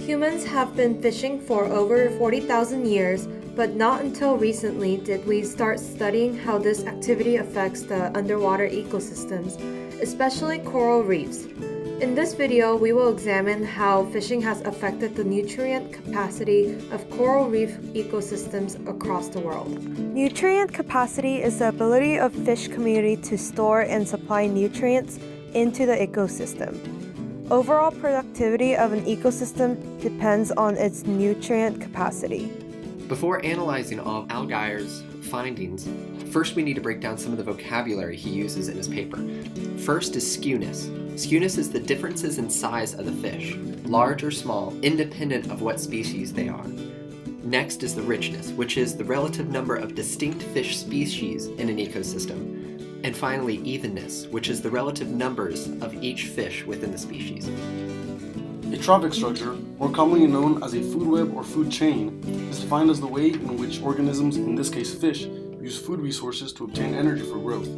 Humans have been fishing for over 40,000 years, but not until recently did we start studying how this activity affects the underwater ecosystems, especially coral reefs. In this video, we will examine how fishing has affected the nutrient capacity of coral reef ecosystems across the world. Nutrient capacity is the ability of fish community to store and supply nutrients into the ecosystem. Overall productivity of an ecosystem depends on its nutrient capacity. Before analyzing all of Al Geyer's findings, first we need to break down some of the vocabulary he uses in his paper. First is skewness. Skewness is the differences in size of the fish, large or small, independent of what species they are. Next is the richness, which is the relative number of distinct fish species in an ecosystem. And finally, evenness, which is the relative numbers of each fish within the species. A trophic structure, more commonly known as a food web or food chain, is defined as the way in which organisms, in this case fish, use food resources to obtain energy for growth.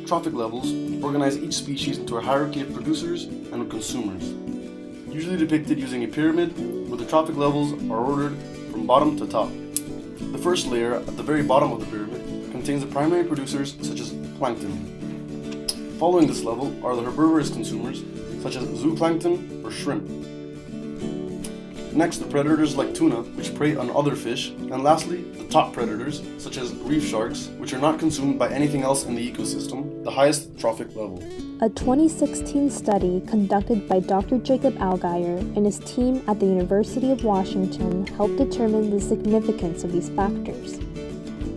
Trophic levels organize each species into a hierarchy of producers and of consumers, usually depicted using a pyramid where the trophic levels are ordered from bottom to top. The first layer, at the very bottom of the pyramid, contains the primary producers such as plankton. Following this level are the herbivorous consumers such as zooplankton or shrimp. Next, the predators like tuna, which prey on other fish, and lastly, the top predators such as reef sharks, which are not consumed by anything else in the ecosystem, the highest trophic level. A 2016 study conducted by Dr. Jacob Algeyer and his team at the University of Washington helped determine the significance of these factors.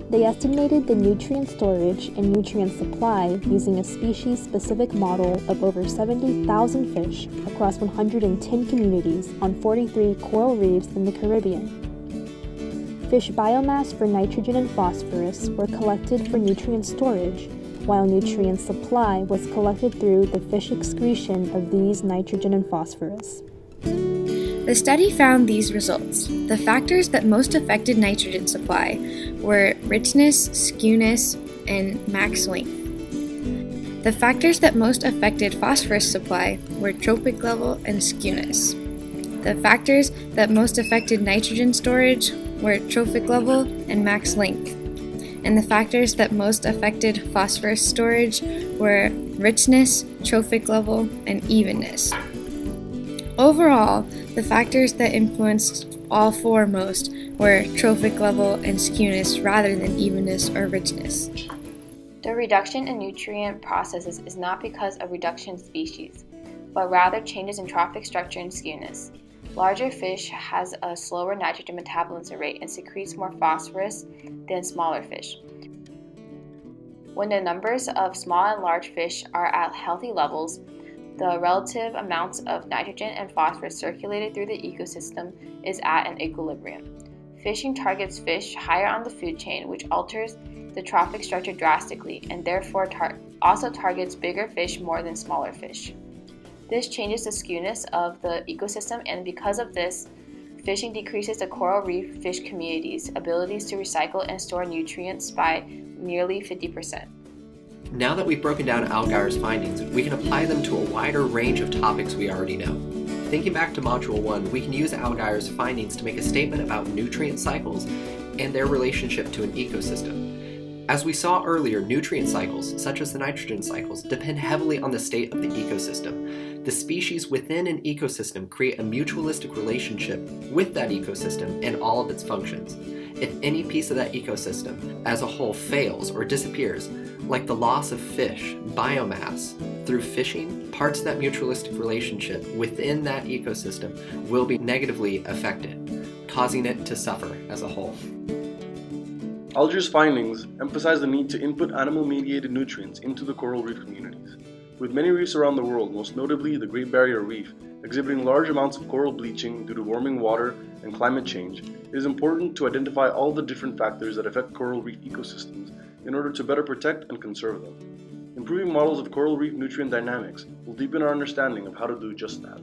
They estimated the nutrient storage and nutrient supply using a species-specific model of over 70,000 fish across 110 communities on 43 coral reefs in the Caribbean. Fish biomass for nitrogen and phosphorus were collected for nutrient storage, while nutrient supply was collected through the fish excretion of these nitrogen and phosphorus. The study found these results. The factors that most affected nitrogen supply were richness, skewness, and max length. The factors that most affected phosphorus supply were trophic level and skewness. The factors that most affected nitrogen storage were trophic level and max length. And the factors that most affected phosphorus storage were richness, trophic level, and evenness. Overall, the factors that influenced all four most were trophic level and skewness rather than evenness or richness. The reduction in nutrient processes is not because of reduction in species, but rather changes in trophic structure and skewness. Larger fish has a slower nitrogen metabolism rate and secretes more phosphorus than smaller fish. When the numbers of small and large fish are at healthy levels, the relative amounts of nitrogen and phosphorus circulated through the ecosystem is at an equilibrium. Fishing targets fish higher on the food chain, which alters the trophic structure drastically and therefore also targets bigger fish more than smaller fish. This changes the skewness of the ecosystem, and because of this, fishing decreases the coral reef fish community's abilities to recycle and store nutrients by nearly 50%. Now that we've broken down Al Geyer's findings, we can apply them to a wider range of topics we already know. Thinking back to Module 1, we can use Al Geyer's findings to make a statement about nutrient cycles and their relationship to an ecosystem. As we saw earlier, nutrient cycles, such as the nitrogen cycles, depend heavily on the state of the ecosystem. The species within an ecosystem create a mutualistic relationship with that ecosystem and all of its functions. If any piece of that ecosystem as a whole fails or disappears, like the loss of fish, biomass, through fishing, parts of that mutualistic relationship within that ecosystem will be negatively affected, causing it to suffer as a whole. Alger's findings emphasize the need to input animal-mediated nutrients into the coral reef communities. With many reefs around the world, most notably the Great Barrier Reef, exhibiting large amounts of coral bleaching due to warming water and climate change, it is important to identify all the different factors that affect coral reef ecosystems in order to better protect and conserve them. Improving models of coral reef nutrient dynamics will deepen our understanding of how to do just that.